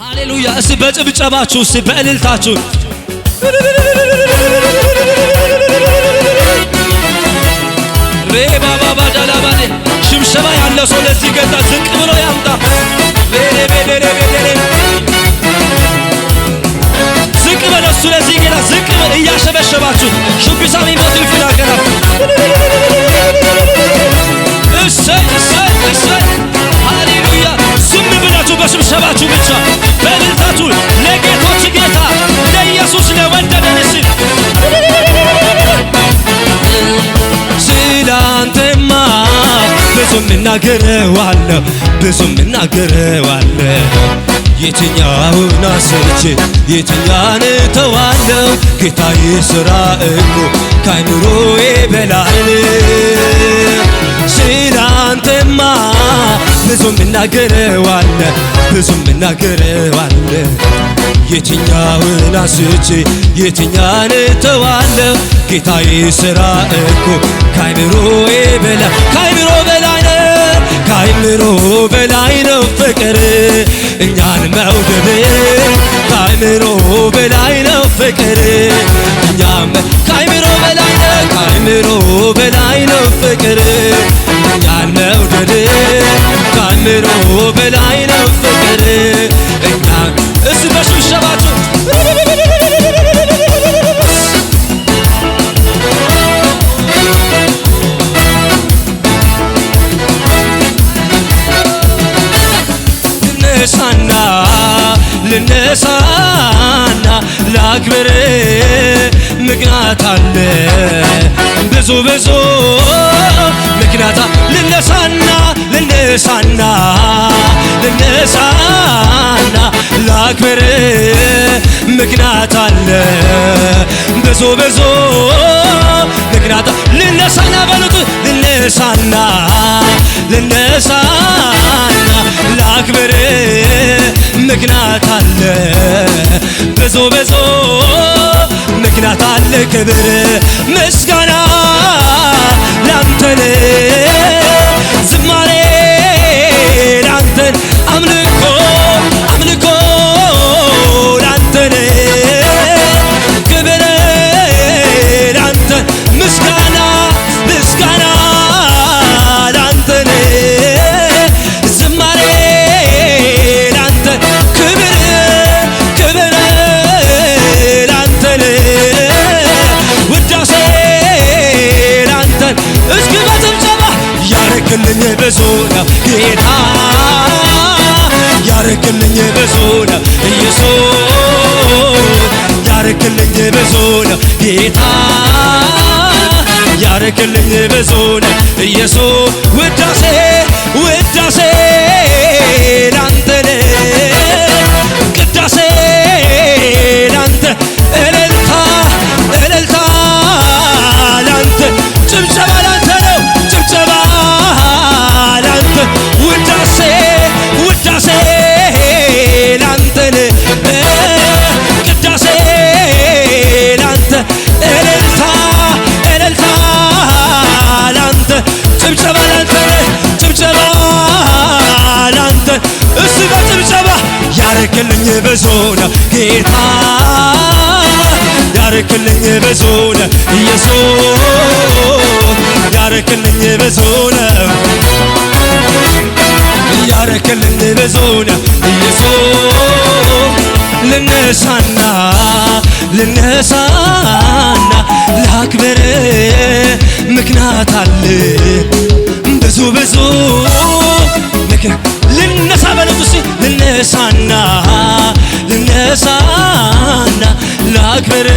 ሃሌሉያ! እስቲ በጭብጨባችሁ እስቲ በእልልታችሁ ሬባባባ ዳላባኔ ሽምሸባ ያለው ሰው ለዚህ ገጣ ዝቅ ብሎ ያምጣ። ዝቅ በሉ እሱ ለዚህ ገጣ ዝቅ በሉ እያሸበሸባችሁ ሹቢሳሚ ማድል ፍላከራ እሰይ እሰይ እሰይ ሃሌሉያ! ዝም ብላችሁ በሽብሸባችሁ ብቻ በእልልታችሁ ለጌቶች ጌታ ለኢየሱስ ለወደደንስ ስላንተማ ብዙ እናገረዋለሁ ብዙ እናገረዋለሁ የትኛውን አስርቼ የትኛን ተዋለሁ ጌታዬ ሥራ እኮ ከአእምሮዬ በላይ ስላንተማ ብዙ እናገረዋለሁ ብዙ እናገረዋለሁ የትኛውን አስርቼ የትኛን ተዋለሁ ጌታዬ ሥራ እኮ ከአእምሮዬ በላይ ከአእምሮ በላይ ነው ከአእምሮ በላይ ነው ፍቅር እኛን መውደድ ከአእምሮ በላይ ነው ፍቅር እኛም ከአእምሮ በላይ ነው ከአእምሮ በላይ ነው ፍቅር እኛን መውደድ ከአእምሮ በላይ ነው ፍቅር እኛን እስ በሽብሸባችሁ ልነሳና ላክብር ምክንያት አለ ብዙ ብዙ ምክንያት ልነሳና ላክብር ምክንያት አለ ብዙ ብዙ ምክንያት ልነሳና በሉት ልነሳና ላክብር ምክንያት አለ ብዙ ብዙ ምክንያት አለ ክብር ምስጋና ላንተን ዝማሬ ላንተን አምልኮ ላንተን ክብር ላንተን ምስጋና ላንተን ዝማሬ ላንተን ክብር ላንተን ውዳሴ ላንተን እስኪ በጭብጨባ ያረክልኝ ብዙ ነው ጌታ ያረክልኝ ብዙ ነው ኢየሱስ ያረክልኝ ብዙ ነው ጌታ ያረክልኝ ብዙ ነው ኢየሱስ ውዳሴ ላንተ ቅዳሴ ላንተ እልልታ ላንተ ጭብጨባ ላንተ ነው ጭብጨባ ላንተ ውዳሴ ላንተ ቅዳሴ ላንተ እልልታ ላንተ ጭብጨባ ላንተ እስ በጭብጨባ ያረክልኝ ብዙ ነው ጌታ ያረክልኝ ብዙ ነው ኢየሱስ ያረክልኝ ብዙ ነው ያረክልኝ ብዙ ነው ኢየሱስ ልነሳና ላክብር ምክንያት አለ ብዙ ልነሳ በሉት እስቲ ልነሳና ላክብር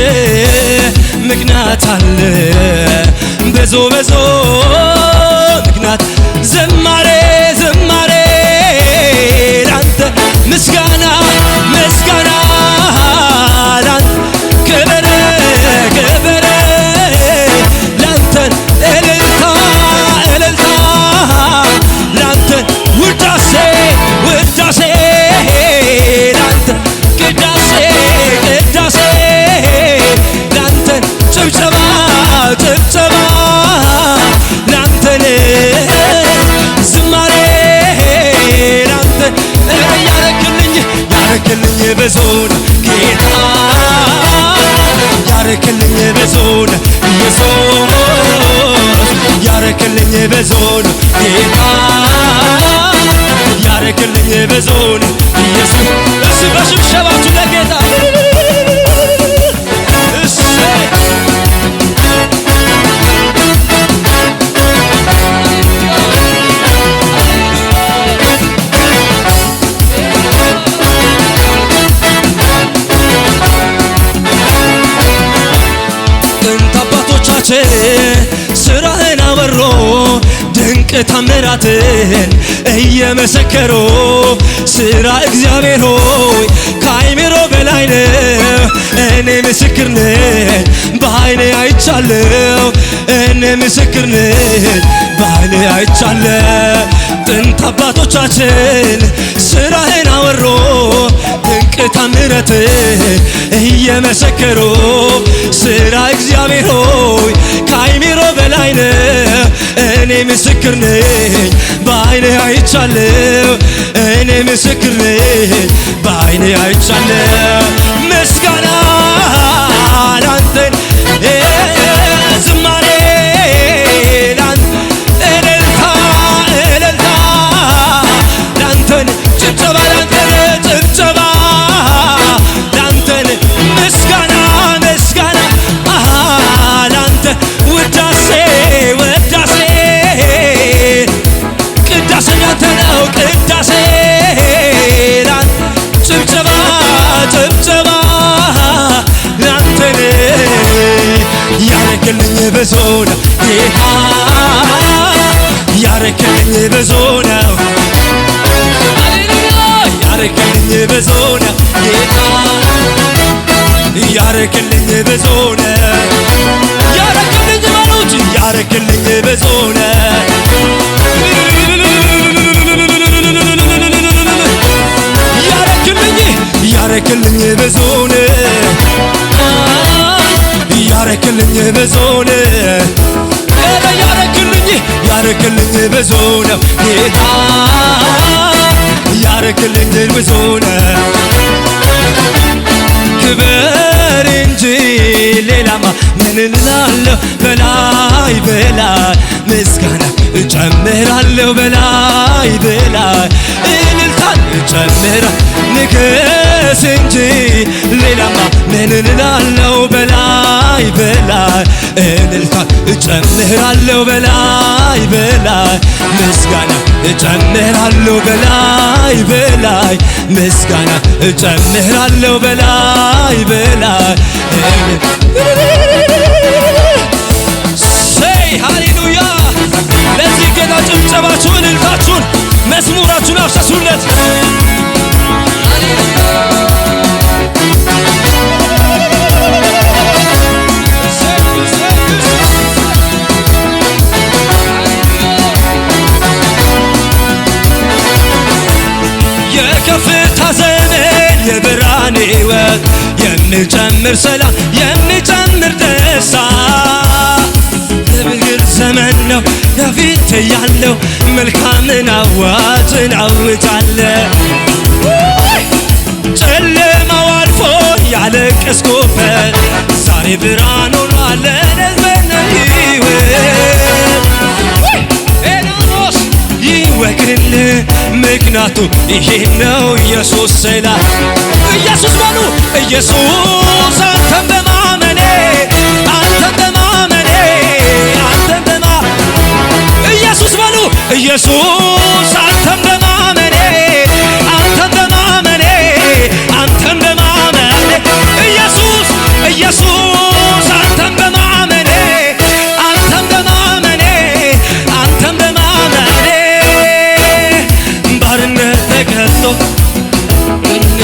ምክንያት አለ ብዙ ምክንያት ዝማሬ ላንተ ምስጋና ላንተ ክብር ላንተን እልልታ ላንተን ውዳሴ ላንተ ቅዳሴ ላንተን ጭብጨባ ያረክልኝ ብዙ ነው ጌታ ያረክልኝ ብዙ ነው ኢየሱስ ያረክልኝ ብዙ ነው ጌታ ያረክልኝ ብዙ ነው ኢየሱስ እስ በሽብሸባችሁ ለጌታ ስራህን አወሮ ድንቅ ታምራትን እየመሰከሩ ስራ እግዚአብሔር ሆይ ከአይምሮ በላይ ነው እኔ ምስክር ነኝ በዓይኔ አይቻለሁ እኔ ምስክር ነኝ በዓይኔ አይቻለሁ ጥንት አባቶቻችን ስራህን አወሮ ድንቅ ታምራትን እየመሰከሩ ስራ እግዚአብሔር ሆይ ከአይምሮ በላይ ነው እኔ ምስክር ነኝ በዓይኔ አይቻለሁ እኔ ምስክር ነኝ በዓይኔ አይቻለሁ ምስጋና ላንተ ዝማሬ ላንተ እልልታ እልልታ ላንተ ጭብጨባ ላንተ ጭብጨባ ላንተ ምስጋና ምስጋና ላንተ ውዳሴ ውዳሴ ቅዳሴ ላንተ ነው ቅዳሴ ላንተ ጭብጨባ ጭብጨባ ላንተ ያረክልኝ ብዙ ነው ጌታ ያረክልኝ ብዙ ነው ያረክልኝ ብዙ ነው ጌታ ያረክልኝ ብዙ ነው ያረክልኝ በሉት ያረክልኝ ብዙ ነው ያረክልኝ ብዙ ነው ያረክልኝ ብዙ ነው ያረክልኝ ብዙ ነው ጌታ ያረክልኝ ብዙ ነው ክብር እንጂ ሌላማ ምን እላለሁ በላይ በላይ ምስጋና እጨምራለሁ በላይ በላይ እልልታን እጨምራለሁ ንገስ እንጂ ሌላማ ምን እላለሁ በላይ በላይ እልልታን እጨምራለሁ በላይ በላይ ምስጋና እጨምራለሁ በላይ በላይ ምስጋና እጨምራለሁ በላይ በላይ ሰይ ሃሌሉያ ለዚህ ጌታ ጭብጨባችሁን እልልታችሁን መዝሙራችሁን አፍሰሱለት የከፍታ ዘመን የብርሃን ሕይወት የሚጨምር ሰላም የሚጨምር ደስታ የብርሃን ዘመን ነው ከፊት ያለው መልካምን አዋጅን አውጃለሁ ጨለማው አልፎ ያለቀስኩበት ዛሬ ብርሃን ሆኗል ለዘመን ሕይወት ኤኖስ ይወክልልህ ምክንያቱ ይሄ ነው ኢየሱስ ሰላም ኢየሱስ በሉ ኢየሱስ አንተን በማመኔ አንተን በማመኔ አንተን ኢየሱስ በሉ ኢየሱስ አንተን በማመኔ አንተን በማመኔ አንተን በማመኔ ኢየሱስ ኢየሱስ አንተን በማመኔ አንተን በማመኔ አንተን በማመኔ ባርነት ተገዝቶ እኔ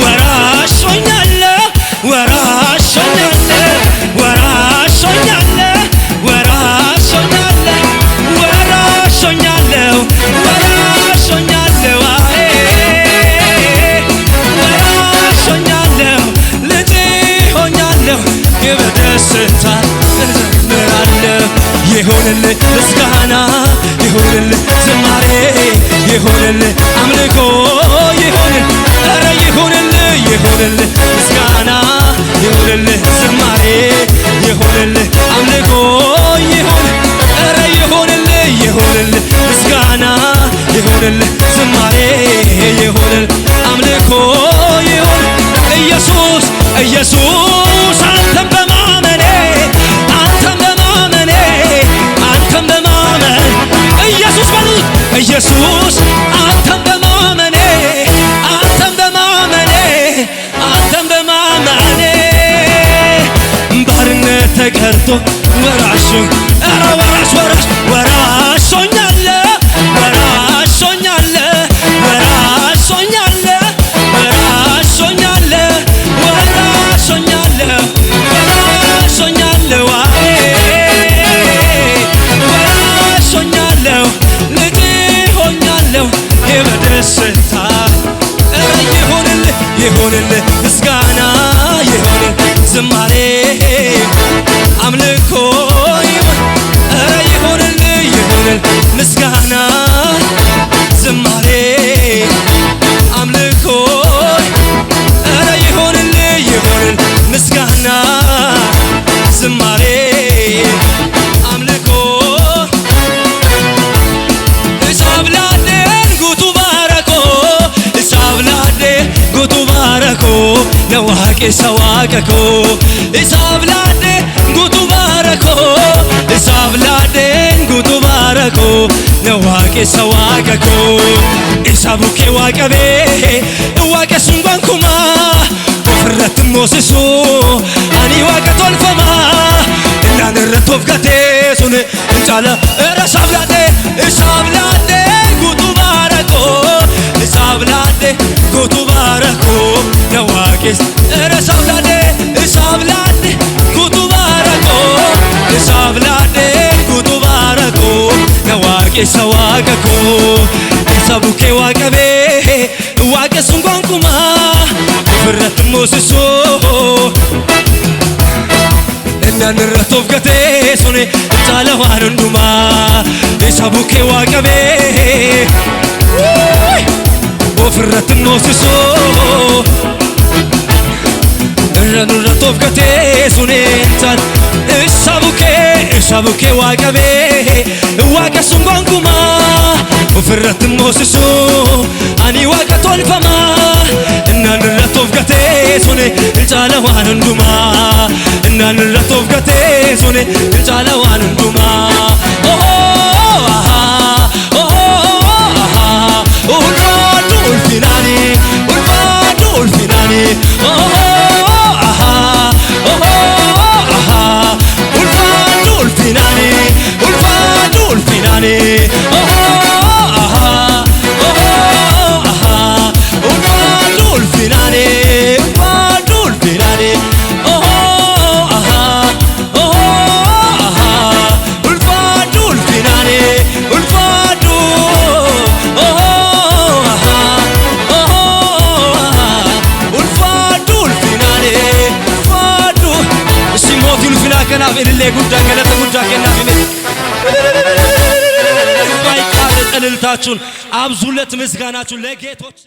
ወራሽ ሆኛለሁ ወራሽ ሆኛለሁ ወራሽ ሆኛለሁ ወራሽ ሆኛለሁ ወራሽ ሆኛለሁ ወራሽ ሆኛለሁ ወራሽ ሆኛለሁ ልጅ ሆኛለሁ በደስታ እዘምራለሁ ይሁንልህ ምስጋና ይሁንልህ ዝማሬ ይሁንልህ አምልኮ ይሁንልህ ኧረ ይሁንልህ ይሁንልህ ምስጋና ይሁንልህ ዝማሬ ይሁንልህ አምልኮ ይሁን ኧረ ይሁንልህ ይሁንልህ ምስጋና ይሁንልህ ዝማሬ ይሁንልህ አምልኮ ይሁን ኢየሱስ ኢየሱስ አንተን በማመኔ አንተን በማመኔ አንተን በማመን ኢየሱስ በሉት ኢየሱስ አንተን በማመኔ አንተን በማመኔ አንተን በማመኔ ባርነት ተቀርቶ ወራሽ ኧረ ወራሽ ወራሽ ወራሾኛለ ወራሾኛለ ወራሾኛለ ወራሾኛለ ወራሾኛለ ወራሾኛለ ወራሾኛለሁ ልጅ ሆኛለሁ የበደስታ ኧረ ይሁንልህ ይሁንልህ ምስጋና ይሁንልህ ዝማሬ አምልኮ ይሁን ኧረ ይሁንልህ ይሁንልህ ምስጋና ዝማሬ አምልኮ ኧረ ይሁንልህ ይሁንልህ ምስጋና ዝማሬ አምልኮ እሳብላዴን ጉቱ ባረኮ እሳብላዴን ጉቱ ባረኮ ነዋቄ ሰዋቀኮ እሳብላዴን ጉቱ ባረኮ እሳብላዴን ጉቱ ባረኮ ነዋቄ ሰዋቀኮ ኢሳቡኬ ዋቀቤ ዋቀ ሱንጓንኩማ ኦፍረት ሞሲሱ አኒ ዋቀ ቶልፈማ እናንረቶፍ ገቴ ሱን እንጫለ እረሳብላዴ እሳብላዴ ጉቱ ባረኮ እሳብላዴ ጉቱ ባረኮ ነዋቄስ እረሳብላዴ እሳብላዴ ጉቱ ባረኮ እሳብላዴ ጉቱ ባረኮ ነዋቄ ሰዋቀኮ ኢሳቡኬ ዋቀቤ ዋቀ ሱንጓንኩማ ፍረት ሞሲሶ እናንረቶፍ ገቴ ሱኔ ጫለዋን እንዱማ ኢሳቡኬ ዋቀቤ ፍረት ሞሲሶ እናንረቶፍ ገቴ ሱኔ ጫል ኢሳቡኬ ዋቀቤ ዋቀ ሱንጓንኩማ ፍረት ሞሲሶ አኒ ዋቀ ቶልፈማ እናንረቶፍ ገቴ ሱኔ ጫለዋን እንዱማ እናንረቶፍ ገቴ ሱኔ ጫለዋን እንዱማ ኡልፋዱ ኡልፊናኒ ኡልፋዱ ኡልፊናኒ ኡልፋዱ ኡልፊናኒ ኡልፋዱ ኡልፊናኒ ከናፍ እልሌ ጉዳ ገለተ ጉዳ ከናፍ ማይቃል እልልታችሁን አብዙለት ምስጋናችሁን ለጌቶች